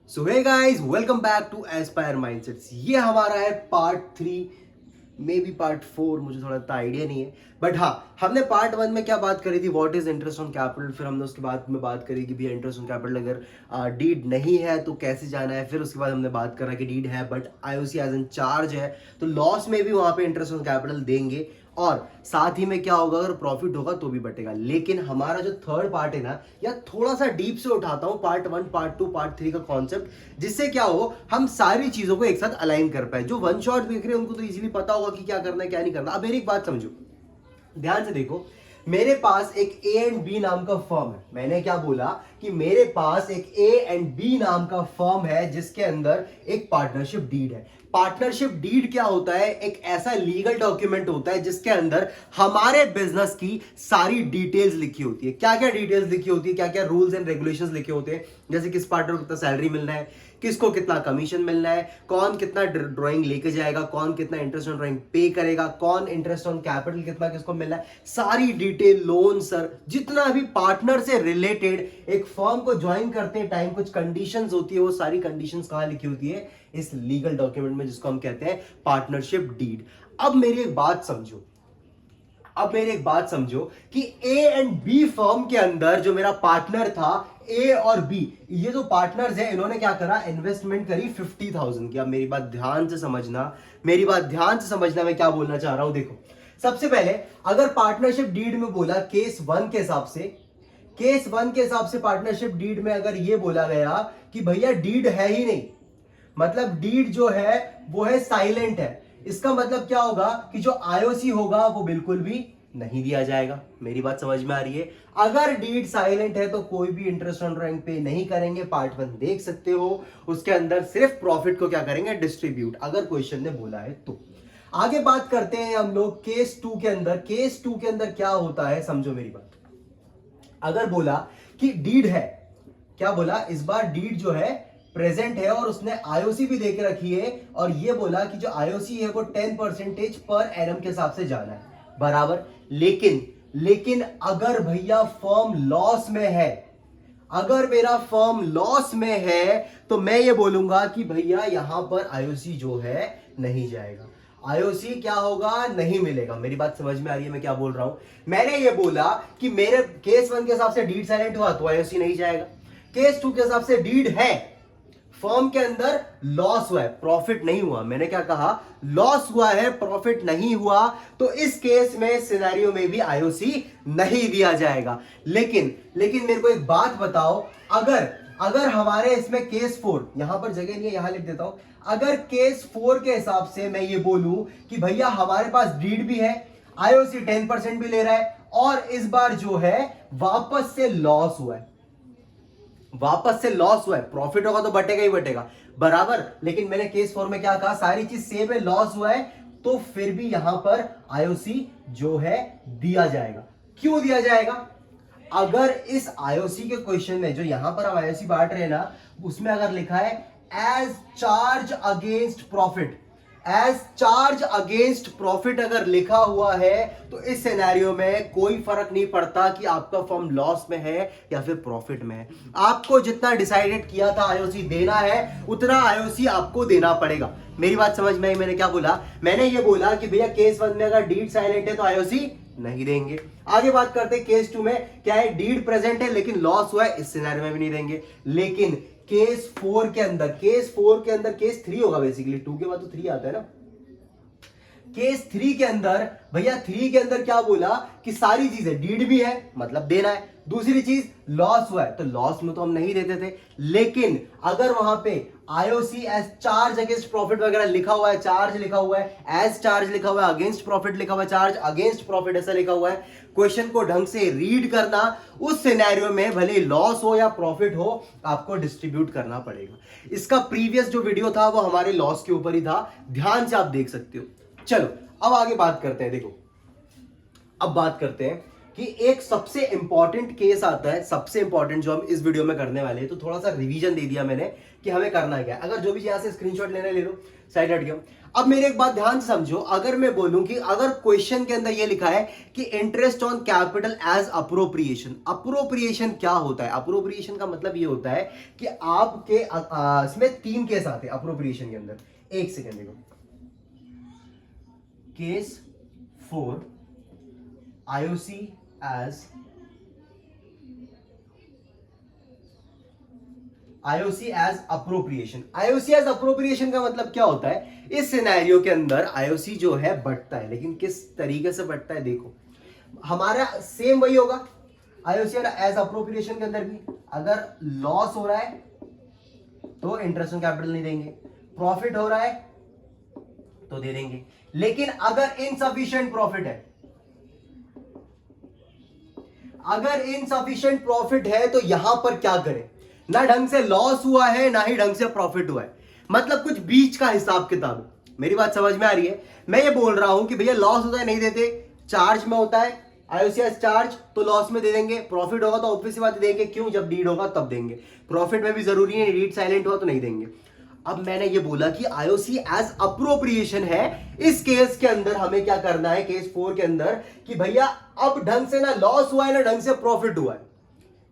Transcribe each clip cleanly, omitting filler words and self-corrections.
So hey guys, welcome back to Aspire Mindsets. ये हमारा है पार्ट 3, मे बी पार्ट 4, मुझे थोड़ा इतना आइडिया नहीं है। बट हाँ, हमने पार्ट 1 में क्या बात करी थी, what is interest on capital. फिर हमने उसके बाद में बात करी कि भैया इंटरेस्ट ऑन कैपिटल अगर डीड नहीं है तो कैसे जाना है। फिर उसके बाद हमने बात करा कि डीड है but IOC as in charge है, तो लॉस में भी वहां पे इंटरेस्ट ऑन कैपिटल देंगे। और साथ ही में क्या होगा, अगर प्रॉफिट होगा तो भी बटेगा। लेकिन हमारा जो थर्ड पार्ट है ना, या थोड़ा सा डीप से उठाता हूं पार्ट 1, पार्ट 2, पार्ट 3 का कॉन्सेप्ट, जिससे क्या हो हम सारी चीजों को एक साथ अलाइन कर पाए। जो वन शॉट देख रहे हैं उनको तो इजीली पता होगा कि क्या करना है क्या नहीं करना। अब मेरी एक बात समझो, ध्यान से देखो। मेरे पास एक ए एंड बी नाम का फर्म है। मैंने क्या बोला कि मेरे पास एक ए एंड बी नाम का फर्म है जिसके अंदर एक पार्टनरशिप डीड है। पार्टनरशिप डीड क्या होता है? एक ऐसा लीगल डॉक्यूमेंट होता है जिसके अंदर हमारे बिजनेस की सारी डिटेल्स लिखी होती है। क्या क्या डिटेल्स लिखी होती है, क्या क्या रूल्स एंड रेगुलेशंस लिखे होते हैं, जैसे किस पार्टनर को कितना सैलरी मिलना है, किसको कितना कमीशन मिलना है, कौन कितना ड्राइंग लेके जाएगा, कौन कितना इंटरेस्ट ऑन ड्राइंग पे करेगा, कौन इंटरेस्ट ऑन कैपिटल कितना किसको मिलना है, सारी डिटेल, लोन सर, जितना भी पार्टनर से रिलेटेड एक फर्म को ज्वाइन करते हैं टाइम कुछ कंडीशंस होती है, वो सारी कंडीशंस कहां लिखी होती है? इस लीगल डॉक्यूमेंट में, जिसको हम कहते हैं पार्टनरशिप डीड। अब मेरी एक बात समझो, कि ए एंड बी फर्म के अंदर जो मेरा पार्टनर था, ए और बी, ये जो पार्टनर्स है, इन्होंने क्या करा? इन्वेस्टमेंट करी 50,000 की। अब मेरी बात ध्यान से समझना, मैं क्या बोलना चाह रहा हूं। देखो, सबसे पहले अगर पार्टनरशिप डीड में बोला केस 1 के हिसाब से पार्टनरशिप डीड में अगर ये बोला गया कि भैया डीड है ही नहीं, मतलब डीड जो है वो है साइलेंट है, इसका मतलब क्या होगा कि जो आईओसी होगा वो बिल्कुल भी नहीं दिया जाएगा। मेरी बात समझ में आ रही है? अगर डीड साइलेंट है तो कोई भी इंटरेस्ट ऑन ड्राइंग पे नहीं करेंगे। पार्ट 1 देख सकते हो, उसके अंदर सिर्फ प्रॉफिट को क्या करेंगे? डिस्ट्रीब्यूट, अगर क्वेश्चन ने बोला है तो। आगे बात करते हैं हम लोग केस 2 के अंदर। केस 2 के अंदर क्या होता है, समझो मेरी बात। अगर बोला कि डीड है, क्या बोला इस बार? डीड जो है प्रेजेंट है और उसने आईओसी भी देके रखी है, और ये बोला कि जो आईओसी है वो 10% पर एनम के हिसाब से जाना है, बराबर। लेकिन अगर भैया फर्म लॉस में है, अगर मेरा फर्म लॉस में है, तो मैं ये बोलूंगा कि भैया यहां पर आईओसी जो है नहीं जाएगा। आईओसी क्या होगा? नहीं मिलेगा। मेरी बात समझ में आ रही है मैं क्या बोल रहा हूं? मैंने ये बोला कि मेरे केस 1 के हिसाब से डीड साइलेंट हुआ तो आईओसी नहीं जाएगा। केस 2 के हिसाब से डीड है, फर्म के अंदर लॉस हुआ है, प्रॉफिट नहीं हुआ। मैंने क्या कहा? लॉस हुआ है, प्रॉफिट नहीं हुआ, तो इस केस में, सिनेरियो में भी आईओसी नहीं दिया जाएगा। लेकिन मेरे को एक बात बताओ, अगर हमारे इसमें केस 4, यहां पर जगह नहीं है, यहां लिख देता हूं। अगर केस 4 के हिसाब से मैं ये बोलूं कि भैया हमारे पास डीड भी है, आईओसी 10% भी ले रहा है, और इस बार जो है वापस से लॉस हुआ है, प्रॉफिट होगा तो बटेगा ही बटेगा, बराबर। लेकिन मैंने केस 4 में क्या कहा? सारी चीज सेम है, लॉस हुआ है, तो फिर भी यहां पर आईओसी जो है दिया जाएगा। क्यों दिया जाएगा? अगर इस आईओसी के क्वेश्चन में, जो यहां पर हम आईओसी बांट रहे हैं ना, उसमें अगर लिखा है एज चार्ज अगेंस्ट प्रॉफिट अगर लिखा हुआ है, तो इस सिनेरियो में कोई फर्क नहीं पड़ता कि आपका फर्म लॉस में है या फिर प्रॉफिट में है। आपको जितना डिसाइडेड किया था आईओसी देना है, उतना आईओसी आपको देना पड़ेगा। मेरी बात समझ में आई? मैंने क्या बोला? मैंने ये बोला कि भैया केस 1 में अगर डीड साइलेंट है तो आईओसी नहीं देंगे। आगे बात करते हैं केस 2 में, क्या है? डीड प्रेजेंट है लेकिन लॉस हुआ है, इस सिनेरियो में भी नहीं देंगे। लेकिन केस 4 के अंदर, केस 3 होगा बेसिकली, 2 के बाद तो 3 आता है ना। केस 3 के अंदर भैया, 3 के अंदर क्या बोला कि सारी चीजें, डीड भी है मतलब देना है, दूसरी चीज लॉस हुआ है, तो लॉस में तो हम नहीं देते थे। लेकिन अगर वहां पे IOC as charge against profit वगैरह लिखा हुआ है, चार्ज लिखा हुआ है, एज चार्ज लिखा हुआ है, अगेंस्ट प्रॉफिट लिखा हुआ है, चार्ज अगेंस्ट प्रॉफिट ऐसा लिखा हुआ है, क्वेश्चन को ढंग से रीड करना, उस सिनेरियो में भले लॉस हो या प्रॉफिट हो, आपको डिस्ट्रीब्यूट करना पड़ेगा। इसका प्रीवियस जो वीडियो था वो हमारे लॉस के ऊपर ही था, ध्यान से आप देख सकते हो। चलो अब आगे बात करते हैं। देखो, अब बात करते हैं कि एक सबसे इंपॉर्टेंट केस आता है, सबसे इंपॉर्टेंट जो हम इस वीडियो में करने वाले हैं, तो थोड़ा सा रिवीजन दे दिया मैंने कि हमें करना क्या है। अगर जो भी यहां से स्क्रीनशॉट लेने ले लो, साइड हट गया। अब मेरे एक बात ध्यान से समझो, अगर मैं बोलूं कि अगर क्वेश्चन के अंदर ये लिखा है कि interest on capital as appropriation, appropriation क्या होता है? अप्रोप्रिएशन का मतलब ये होता है कि आपके इसमें 3 केस आते हैं अप्रोप्रिएशन के अंदर। एक सेकेंड देखो, case 4 IOC as appropriation. IOC as appropriation का मतलब क्या होता है? इस सिनेरियो के अंदर आईओसी जो है बढ़ता है, लेकिन किस तरीके से बढ़ता है देखो, हमारा सेम वही होगा आईओसी एज अप्रोप्रिएशन के अंदर भी। अगर लॉस हो रहा है तो इंटरेस्ट ऑन कैपिटल नहीं देंगे, प्रॉफिट हो रहा है तो दे देंगे। लेकिन अगर इनसफिशिएंट प्रॉफिट है, अगर इनसफिशिएंट प्रॉफिट है तो यहां पर क्या करें? ना ढंग से लॉस हुआ है ना ही ढंग से प्रॉफिट हुआ है, मतलब कुछ बीच का हिसाब किताब। मेरी बात समझ में आ रही है? मैं ये बोल रहा हूं कि भैया लॉस होता है नहीं देते, चार्ज में होता है आईओसीएस चार्ज तो लॉस में दे देंगे, प्रॉफिट होगा तो ऑब्वियसली बात देंगे, क्यों? जब नीड होगा तब देंगे। प्रॉफिट में भी जरूरी है, नीड साइलेंट हुआ तो नहीं देंगे। अब मैंने ये बोला कि आईओसी एज अप्रोप्रिएशन है, इस केस के अंदर हमें क्या करना है, केस 4 के अंदर, कि भैया अब ढंग से ना लॉस हुआ है ना ढंग से प्रॉफिट हुआ है,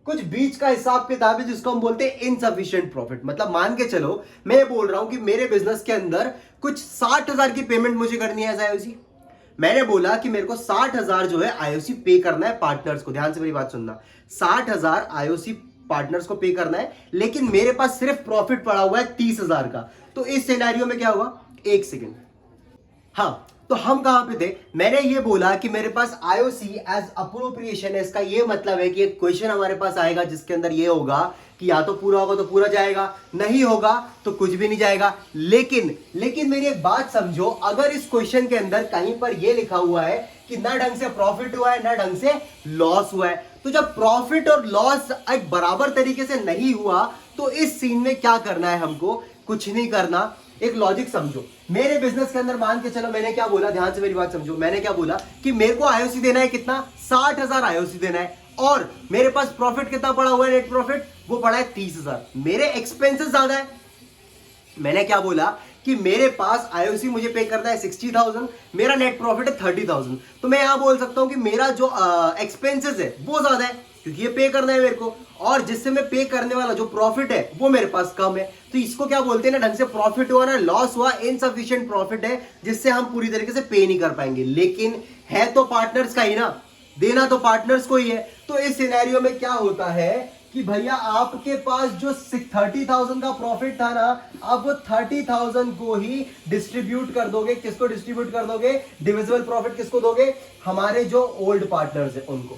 कुछ बीच का हिसाब किताब है जिसको हम बोलते हैं इनसफिशिएंट प्रॉफिट। मतलब मान के चलो मैं बोल रहा हूं कि मेरे बिजनेस के अंदर कुछ 60,000 की पेमेंट मुझे करनी है एज आईओसी। मैंने बोला कि मेरे को 60,000 जो है आईओसी पे करना है पार्टनर्स को। ध्यान से मेरी बात सुनना, 60,000 आईओसी पार्टनर्स को पे करना है, लेकिन मेरे पास सिर्फ प्रॉफिट पड़ा हुआ है 30,000 का। तो इस सिनेरियो में क्या हुआ? एक सेकेंड, हाँ, तो हम कहां पे थे? मैंने ये बोला कि मेरे पास आईओसी एज अप्रोप्रिएशन है। इसका ये मतलब है कि एक क्वेश्चन हमारे पास आएगा जिसके अंदर ये होगा कि या तो पूरा होगा तो पूरा जाएगा, नहीं होगा तो कुछ भी नहीं जाएगा। लेकिन मेरी एक बात समझो, अगर इस क्वेश्चन के अंदर कहीं पर ये लिखा हुआ है कि ना ढंग से प्रॉफिट हुआ है ना ढंग से लॉस हुआ है, तो जब प्रॉफिट और लॉस एक बराबर तरीके से नहीं हुआ तो इस सीन में क्या करना है? हमको कुछ नहीं करना। एक लॉजिक समझो, मेरे बिजनेस के अंदर मान के चलो मैंने क्या बोला, ध्यान से मेरी बात समझो, मैंने क्या बोला कि मेरे को आईओसी देना है कितना? 60,000 आईओसी देना है, और मेरे पास प्रॉफिट कितना पड़ा हुआ है? नेट प्रॉफिट वो पड़ा है 30,000। मेरे एक्सपेंसेस ज्यादा है, मैंने क्या बोला कि मेरे पास आईओसी मुझे पे करना है 60,000, मेरा नेट प्रॉफिट है 30,000। तो मैं यहां बोल सकता हूं कि मेरा जो एक्सपेंसेस है वो ज्यादा है क्योंकि ये पे करना है मेरे को, और जिससे मैं पे करने वाला जो प्रॉफिट है वो मेरे पास कम है। तो इसको क्या बोलते हैं? ना ढंग से प्रॉफिट हुआ ना लॉस हुआ, इनसफिशिएंट प्रॉफिट है जिससे हम पूरी तरीके से पे नहीं कर पाएंगे। लेकिन है तो पार्टनर्स का ही ना, देना तो पार्टनर्स को ही है। तो इस सिनेरियो में क्या होता है कि भैया आपके पास जो 30,000 का प्रॉफिट था ना, आप वो 30,000 को ही डिस्ट्रीब्यूट कर दोगे। किसको डिस्ट्रीब्यूट कर दोगे? डिविजिबल प्रॉफिट किसको दोगे? हमारे जो ओल्ड पार्टनर्स है उनको।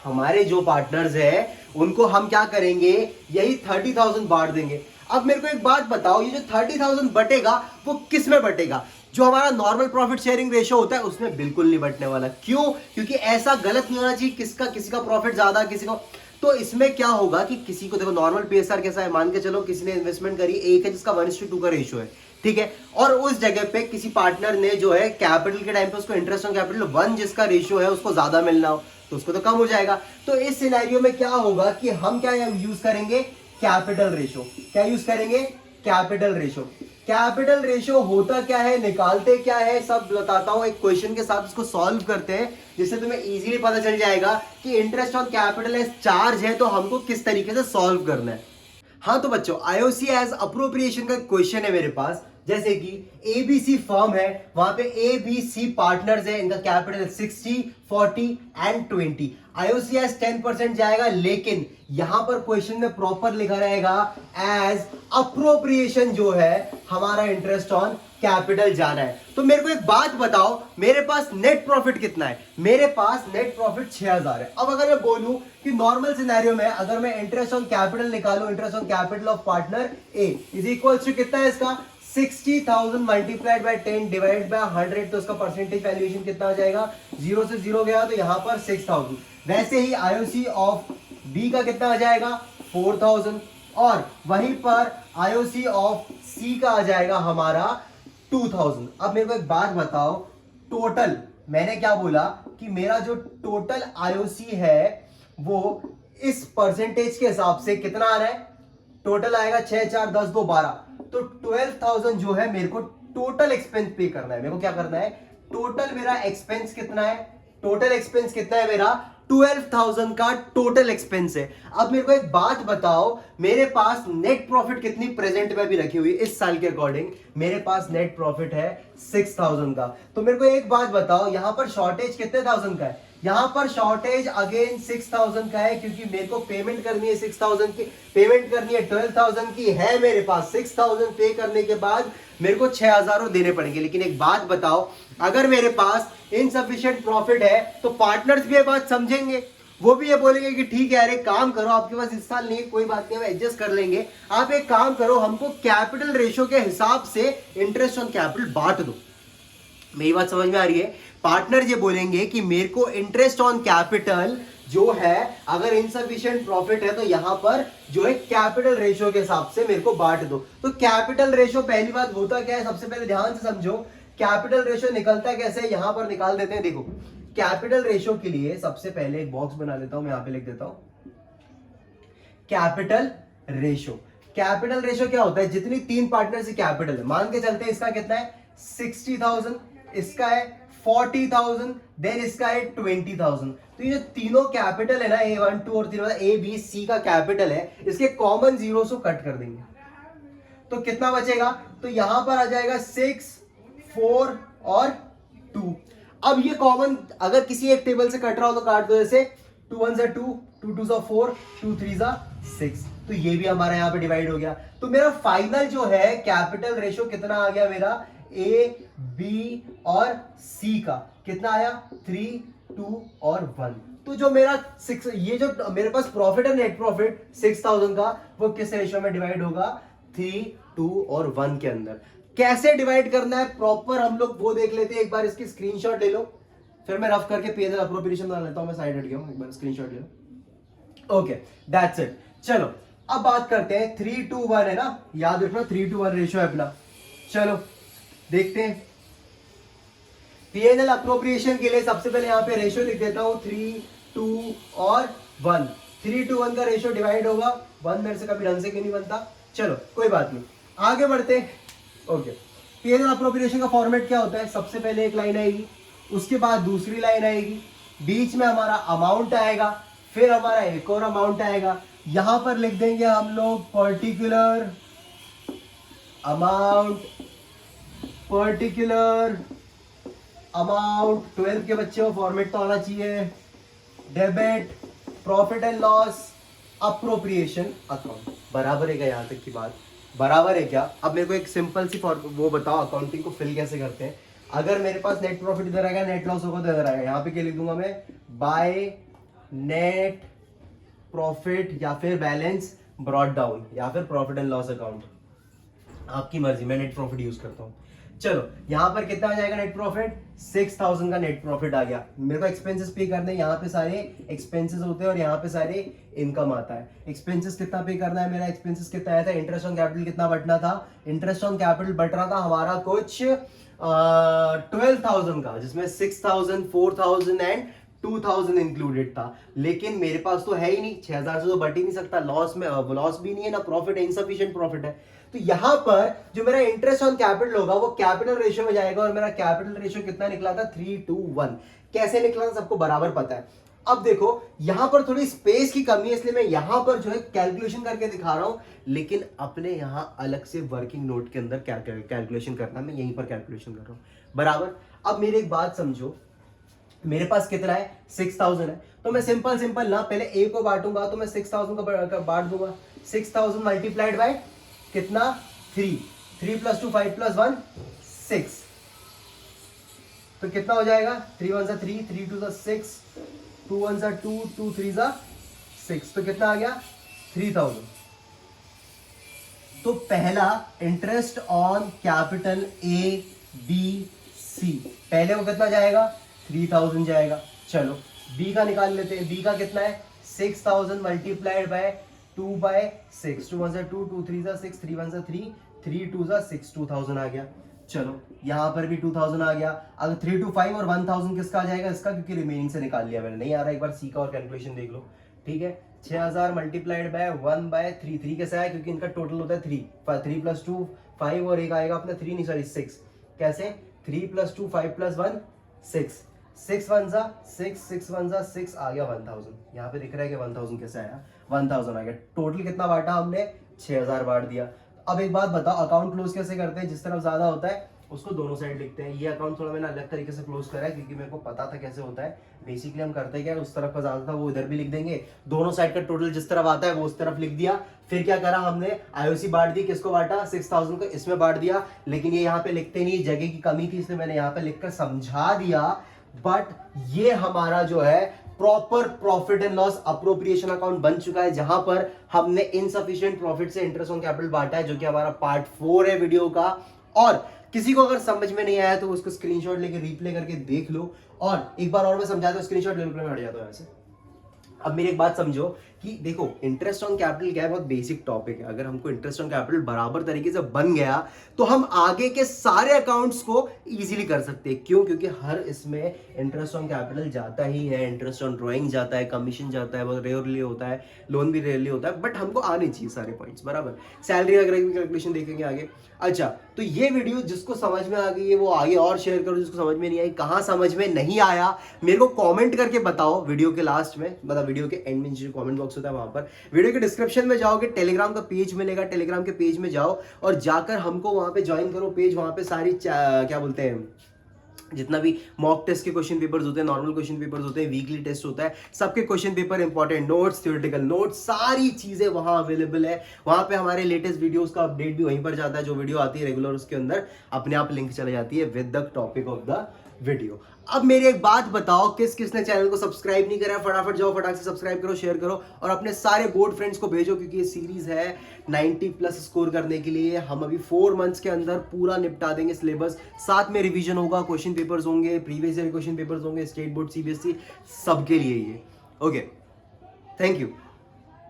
हमारे जो पार्टनर्स है उनको हम क्या करेंगे? यही 30,000 बांट देंगे। अब मेरे को एक बात बताओ, ये जो 30,000 बटेगा वो किस में बटेगा? जो हमारा नॉर्मल प्रॉफिट शेयरिंग रेशियो होता है उसमें बिल्कुल नहीं बटने वाला। क्यों? क्योंकि ऐसा गलत नहीं होना चाहिए किसी का प्रॉफिट ज्यादा किसी को। तो इसमें क्या होगा कि किसी को, देखो नॉर्मल पीएसआर कैसा है, मान के चलो किसी ने इन्वेस्टमेंट करी, एक है जिसका 1:2 का रेशियो है, ठीक है, और उस जगह पे किसी पार्टनर ने जो है कैपिटल के टाइम पे उसको इंटरेस्ट ऑन कैपिटल 1 जिसका रेशियो है उसको ज्यादा मिलना हो तो उसको तो कम हो जाएगा। तो इस सिनेरियो में क्या होगा कि हम क्या यूज करेंगे? Capital ratio. क्या यूज करेंगे? Capital ratio. कैपिटल रेशियो होता क्या है, निकालते क्या है, सब बताता हूं एक क्वेश्चन के साथ, इसको सॉल्व करते हैं जिससे तुम्हें इजीली पता चल जाएगा कि interest on capital as charge है तो हमको किस तरीके से सॉल्व करना है। हाँ तो बच्चों, आईओसी एज अप्रोप्रिएशन का क्वेश्चन है मेरे पास, जैसे कि एबीसी फर्म है, वहां पे एबीसी पार्टनर्स है, इनका कैपिटल 60, 40 एंड 20। आईओसी एज 10% जाएगा, लेकिन यहां पर क्वेश्चन में प्रॉपर लिखा रहेगा एज अप्रोप्रिएशन जो है हमारा इंटरेस्ट ऑन कैपिटल जाना है। तो मेरे को एक बात बताओ, मेरे पास नेट प्रॉफिट कितना है? मेरे पास नेट प्रॉफिट 6,000 है। अब अगर मैं बोलूं कि नॉर्मल सिनेरियो में अगर मैं इंटरेस्ट ऑन कैपिटल निकालूं, interest on capital of partner A is equal to कितना है इसका? 60,000 मल्टीप्लाइड बाय 10 डिवाइड बाय 100, तो इसका परसेंटेज वैल्यूएशन कितना आ जाएगा? 0 से 0 गया तो यहां पर 6,000। वैसे ही आईओसी ऑफ बी का कितना आ जाएगा? 4,000, और वहीं पर आईओसी ऑफ सी का आ जाएगा हमारा 2,000। अब मेरे को एक बात बताओ, टोटल मैंने क्या बोला कि मेरा जो टोटल आईओसी है वो इस परसेंटेज के हिसाब से कितना आ रहा है, टोटल आएगा 6 4 10 2 12, तो 12,000 जो है मेरे को टोटल एक्सपेंस पे करना है। मेरे को क्या करना है, टोटल मेरा एक्सपेंस कितना है, टोटल एक्सपेंस कितना है मेरा, 12,000 का टोटल एक्सपेंस है। अब मेरे को एक बात बताओ, मेरे पास नेट प्रॉफिट कितनी प्रेजेंट में भी रखी हुई है इस साल के अकॉर्डिंग, मेरे पास नेट प्रॉफिट है 6,000 का। तो मेरे को एक बात बताओ, यहां पर शॉर्टेज कितने थाउजेंड का है, यहां पर शॉर्टेज अगेन 6,000 का है, क्योंकि मेरे को पेमेंट करनी है 6,000 की, पेमेंट करनी है 12,000 की है मेरे पास। 6,000 पे करने के बाद मेरे को 6,000 देने पड़ेंगे। लेकिन एक बात बताओ, अगर मेरे पास इनसफिशिएंट प्रॉफिट है तो पार्टनर्स भी ये बात समझेंगे, वो भी ये बोलेंगे कि ठीक है, अरे काम करो, आपके पास इस साल नहीं, कोई बात नहीं, हम एडजस्ट कर लेंगे, आप एक काम करो, हमको कैपिटल रेशियो के हिसाब से इंटरेस्ट ऑन कैपिटल बांट दो। मेरी बात समझ में आ रही है? पार्टनर ये बोलेंगे कि मेरे को इंटरेस्ट ऑन कैपिटल जो है, अगर इनसफिशिएंट प्रॉफिट है तो यहां पर जो है कैपिटल रेशियो के हिसाब से मेरे को बांट दो। तो कैपिटल रेशियो, पहली बात होता क्या है, सबसे पहले ध्यान से समझो, कैपिटल रेशियो निकलता कैसे, यहां पर निकाल देते हैं। देखो, कैपिटल रेशियो के लिए सबसे पहले एक बॉक्स बना लेता हूं, मैं यहां पे लिख देता हूं कैपिटल रेशियो। कैपिटल रेशियो क्या होता है, जितनी तीन पार्टनर से कैपिटल है, मान के चलते हैं इसका कितना है 60,000, इसका है 40,000, देन इसका है 20,000। तो ये जो तीनों कैपिटल है ना, A1 2 और 3, मतलब A B C का कैपिटल है, इसके कॉमन जीरो को कट कर देंगे तो कितना बचेगा, तो यहां पर आ जाएगा 6 4 और 2। अब ये कॉमन अगर किसी एक टेबल से कट रहा हो तो काट दो, जैसे 2 1 2 2 2 4 2 3 6, तो ये भी हमारा यहां पे डिवाइड हो गया। तो मेरा फाइनल जो है कैपिटल रेशियो कितना आ गया मेरा, A B और C का कितना आया 3 2 और 1। तो जो मेरा 6, ये जो मेरे पास प्रॉफिट है नेट प्रॉफिट 6,000 का, वो किस रेशियो में डिवाइड होगा, 3 2 और 1 के अंदर। कैसे डिवाइड करना है प्रॉपर हम लोग वो देख लेते हैं। एक बार इसकी स्क्रीनशॉट ले लो, फिर मैं रफ करके P&L अप्रोप्रिएशन बना लेता हूं, मैं साइड हट गया हूं, एक बार स्क्रीनशॉट ले लो। Okay, that's it. चलो अब बात करते हैं 3 2 1 है ना, याद रखना 3 2 1 रेशियो है अपना। चलो देखते हैं P&L अप्रोप्रिएशन के लिए सबसे पहले यहां पे रेशियो लिख देता हूं 3 2 और 1। 3 to 1 का रेशियो डिवाइड होगा, 1 मेरे से कभी ढंग से क्यों नहीं बनता, चलो कोई बात नहीं, आगे बढ़ते हैं। ओके, P&L अप्रोप्रिएशन का फॉर्मेट क्या होता है, सबसे पहले एक लाइन आएगी, उसके बाद दूसरी लाइन आएगी, बीच में हमारा अमाउंट आएगा, फिर हमारा एक और अमाउंट आएगा। यहां पर लिख देंगे हम लोग पर्टिकुलर अमाउंट, पर्टिकुलर अमाउंट। 12 के बच्चे को फॉर्मेट तो आना चाहिए, debit profit and loss appropriation account. बराबर है क्या, यहां तक की बात बराबर है क्या? अब मेरे को एक सिंपल सी वो बताओ, अकाउंटिंग को फिल कैसे करते हैं। अगर मेरे पास नेट प्रॉफिट इधर आएगा, नेट लॉस होगा तो इधर आएगा, यहां पे क्या लिख दूंगा मैं, बाय नेट प्रॉफिट या फिर बैलेंस ब्रॉट डाउन या फिर प्रॉफिट एंड लॉस अकाउंट, आपकी मर्जी, मैं नेट प्रॉफिट यूज करता हूं। चलो यहां पर कितना आ जाएगा नेट प्रॉफिट, 6,000 का नेट प्रॉफिट आ गया। मेरे को एक्सपेंसेस पे करने हैं, यहाँ पे सारे एक्सपेंसेस होते हैं और यहाँ पे सारे इनकम आता है। एक्सपेंसेस कितना पे करना है, मेरा एक्सपेंसेस कितना आया था, इंटरेस्ट ऑन कैपिटल कितना बटना था, इंटरेस्ट ऑन कैपिटल बट रहा था हमारा कुछ 12,000 का, जिसमें 6,000 4,000 एंड 2,000 इंक्लूडेड था। लेकिन मेरे पास तो है ही नहीं, 6,000 से तो बट ही नहीं सकता, लॉस में लॉस भी नहीं है ना प्रॉफिट है, इनसफिशिएंट प्रॉफिट है। तो यहां पर जो मेरा इंटरेस्ट ऑन कैपिटल होगा वो कैपिटल रेशियो में जाएगा, और मेरा कैपिटल रेशियो कितना निकला था 3 to 1। कैसे निकला था सबको बराबर पता है। अब देखो यहां पर थोड़ी स्पेस की कमी है, इसलिए मैं यहां पर जो है कैलकुलेशन करके दिखा रहा हूं, लेकिन अपने यहां अलग से वर्किंग नोट के अंदर कैलकुलेशन करना, मैं यहीं पर कैलकुलेशन कर रहा हूं बराबर। अब मेरी एक बात समझो, मेरे पास कितना है 6,000 है, तो मैं सिंपल सिंपल ना पहले ए को बांटूंगा, तो मैं 6,000 को बांट दूंगा, 6,000 मल्टीप्लाइड बाय कितना 3 3 + 2 5 + 1 6, तो कितना हो जाएगा 3 1 3 3 2 6 2 1 2 2 3 6, तो कितना आ गया 3,000। तो पहला interest on capital A B C, पहले वो कितना जाएगा 3,000 जाएगा। चलो B का निकाल लेते हैं, B का कितना है 6,000 मल्टीप्लाइड बाय 2/6, 2 1 2 2 3 6 3 1 3 3 2 6, 2,000 आ गया। चलो यहाँ पर भी 2000 आ गया। अगर 3 to 5 और 1000 किसका आ जाएगा, इसका, क्योंकि रिमेनिंग से निकाल लिया मैंने, नहीं आ रहा एक बार सी का और कैलकुलेशन देख लो। ठीक है, 6000 मल्टीप्लाइड बाय 1/3, 3 कैसे आया, क्योंकि इनका टोटल होता है 3 + 2 5 और एक आएगा अपना 3 नहीं सॉरी 6, कैसे 3 + 2 5 + 1 6, 6 1 जा 6, 6 1 जा 6 आ गया 1000। यहाँ पे दिख रहा है कि 1000 कैसे आया, 1000 आ गया। टोटल कितना बांटा हमने, 6000 बांट दिया। अब एक बात बताओ, अकाउंट क्लोज कैसे करते हैं, जिस तरफ ज्यादा होता है उसको दोनों साइड लिखते हैं। ये अकाउंट थोड़ा मैंने अलग तरीके से क्लोज करा है क्योंकि मेरे को पता था कैसे होता है। बेसिकली हम करते क्या है, उस तरफ का ज्यादा था वो इधर भी लिख देंगे, दोनों साइड का टोटल जिस तरफ आता है वो उस तरफ लिख दिया। फिर क्या करा हमने, आईओसी बांट दी, किसको बांटा, 6000 को इसमें बांट दिया। लेकिन ये यहाँ पे लिखते नहीं, जगह की कमी थी इसलिए मैंने यहाँ पे लिखकर समझा दिया। बट ये हमारा जो है proper profit and loss appropriation account बन चुका है, जहां पर हमने इनसफिशिएंट प्रॉफिट से इंटरेस्ट ऑन कैपिटल बांटा है, जो कि हमारा पार्ट 4 है वीडियो का। और किसी को अगर समझ में नहीं आया तो उसको स्क्रीनशॉट लेके रिप्ले करके देख लो। और एक बार और मैं समझाता हूं, स्क्रीनशॉट ले लो, मैं हट जाता हूं ऐसे। अब मेरी एक बात समझो कि देखो इंटरेस्ट ऑन कैपिटल क्या है, बहुत बेसिक टॉपिक है। अगर हमको इंटरेस्ट ऑन कैपिटल बराबर तरीके से बन गया तो हम आगे के सारे अकाउंट्स को इजीली कर सकते हैं। क्यों, क्योंकि हर इसमें इंटरेस्ट ऑन कैपिटल जाता ही है, इंटरेस्ट ऑन ड्राइंग जाता है, कमीशन जाता है, बहुत रेयरली होता है, लोन भी रेयरली होता है, बट हमको आने चाहिए सारे पॉइंट्स बराबर। सैलरी वगैरह की कैलकुलेशन देखेंगे आगे। अच्छा, तो ये वीडियो जिसको समझ में आ गई है वो आगे और शेयर करो, जिसको समझ में नहीं आई, कहाँ समझ में नहीं आया मेरे को कमेंट करके बताओ वीडियो के लास्ट में, मतलब वीडियो के एंड में जो कमेंट बॉक्स होता है वहां पर। वीडियो के डिस्क्रिप्शन में जाओगे, टेलीग्राम का पेज मिलेगा, टेलीग्राम के पेज में जाओ और जाकर हमको वहां पे ज्वाइन करो पेज। वहां पे सारी क्या बोलते हैं, जितना भी मॉक टेस्ट के क्वेश्चन पेपर्स होते हैं, नॉर्मल क्वेश्चन पेपर्स होते हैं, वीकली टेस्ट होता है, सबके question paper important notes, theoretical notes, सारी चीजें वहां अवेलेबल है। वहां पे हमारे लेटेस्ट वीडियोस का अपडेट भी वहीं पर जाता है, जो वीडियो आती है रेगुलर उसके अंदर अपने आप लिंक चले जाती है with the topic of the video. अब मेरी एक बात बताओ, किस किसने चैनल को सब्सक्राइब नहीं करा, फटाफट जाओ, फटाफट से सब्सक्राइब करो, शेयर करो और अपने सारे बोर्ड फ्रेंड्स को भेजो, क्योंकि ये सीरीज है 90+ स्कोर करने के लिए। हम अभी 4 मंथ्स के अंदर पूरा निपटा देंगे सिलेबस, साथ में रिवीजन होगा, क्वेश्चन पेपर्स होंगे, प्रीवियस ईयर क्वेश्चन पेपर्स होंगे, स्टेट बोर्ड, सीबीएसई, सबके लिए ये। Okay, thank you.